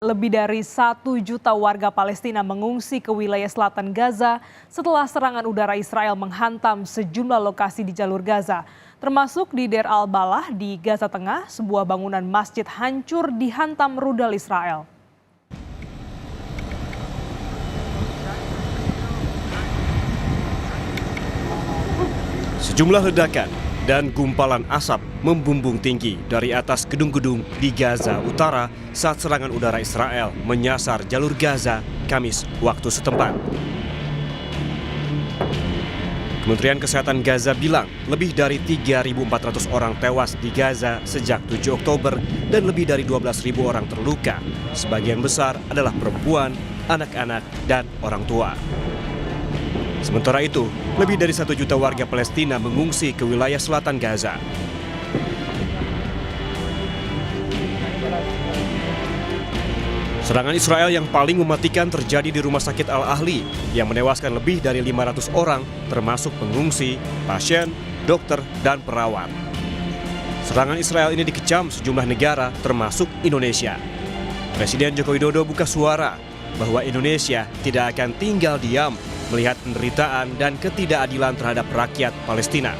Lebih dari 1 juta warga Palestina mengungsi ke wilayah selatan Gaza setelah serangan udara Israel menghantam sejumlah lokasi di jalur Gaza, termasuk di Deir al-Balah di Gaza Tengah. Sebuah bangunan masjid hancur dihantam rudal Israel. Sejumlah ledakan dan gumpalan asap membumbung tinggi dari atas gedung-gedung di Gaza Utara saat serangan udara Israel menyasar jalur Gaza Kamis waktu setempat. Kementerian Kesehatan Gaza bilang lebih dari 3.400 orang tewas di Gaza sejak 7 Oktober dan lebih dari 12.000 orang terluka. Sebagian besar adalah perempuan, anak-anak, dan orang tua. Sementara itu, lebih dari 1 juta warga Palestina mengungsi ke wilayah selatan Gaza. Serangan Israel yang paling mematikan terjadi di Rumah Sakit Al-Ahli yang menewaskan lebih dari 500 orang, termasuk pengungsi, pasien, dokter, dan perawat. Serangan Israel ini dikecam sejumlah negara, termasuk Indonesia. Presiden Joko Widodo buka suara bahwa Indonesia tidak akan tinggal diam melihat penderitaan dan ketidakadilan terhadap rakyat Palestina.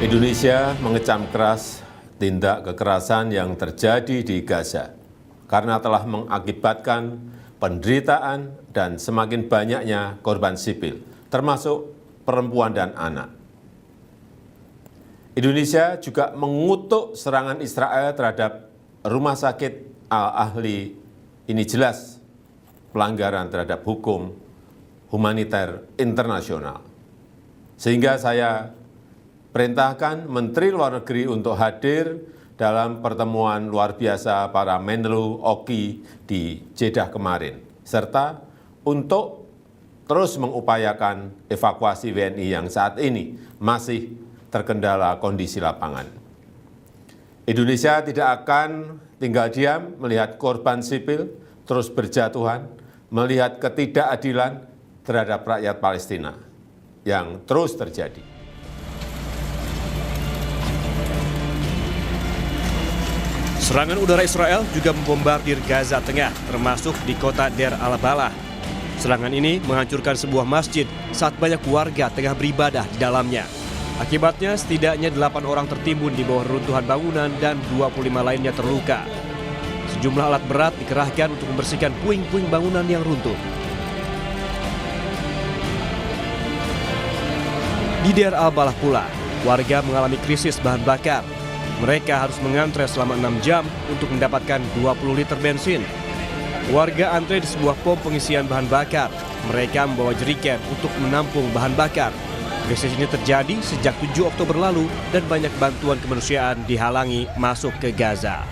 Indonesia mengecam keras tindak kekerasan yang terjadi di Gaza karena telah mengakibatkan penderitaan dan semakin banyaknya korban sipil, termasuk perempuan dan anak. Indonesia juga mengutuk serangan Israel terhadap Rumah Sakit Al-Ahli. Ini jelas pelanggaran terhadap hukum humaniter internasional. Sehingga saya perintahkan Menteri Luar Negeri untuk hadir dalam pertemuan luar biasa para Menlu Oki di Jeddah kemarin, serta untuk terus mengupayakan evakuasi WNI yang saat ini masih terkendala kondisi lapangan. Indonesia tidak akan tinggal diam melihat korban sipil terus berjatuhan, melihat ketidakadilan terhadap rakyat Palestina yang terus terjadi. Serangan udara Israel juga membombardir Gaza Tengah, termasuk di kota Deir al-Balah. Serangan ini menghancurkan sebuah masjid saat banyak warga tengah beribadah di dalamnya. Akibatnya setidaknya 8 orang tertimbun di bawah runtuhan bangunan dan 25 lainnya terluka. Sejumlah alat berat dikerahkan untuk membersihkan puing-puing bangunan yang runtuh. Di Deir al-Balah pula, warga mengalami krisis bahan bakar. Mereka harus mengantre selama 6 jam untuk mendapatkan 20 liter bensin. Warga antre di sebuah pom pengisian bahan bakar. Mereka membawa jerigen untuk menampung bahan bakar. Krisis ini terjadi sejak 7 Oktober lalu dan banyak bantuan kemanusiaan dihalangi masuk ke Gaza.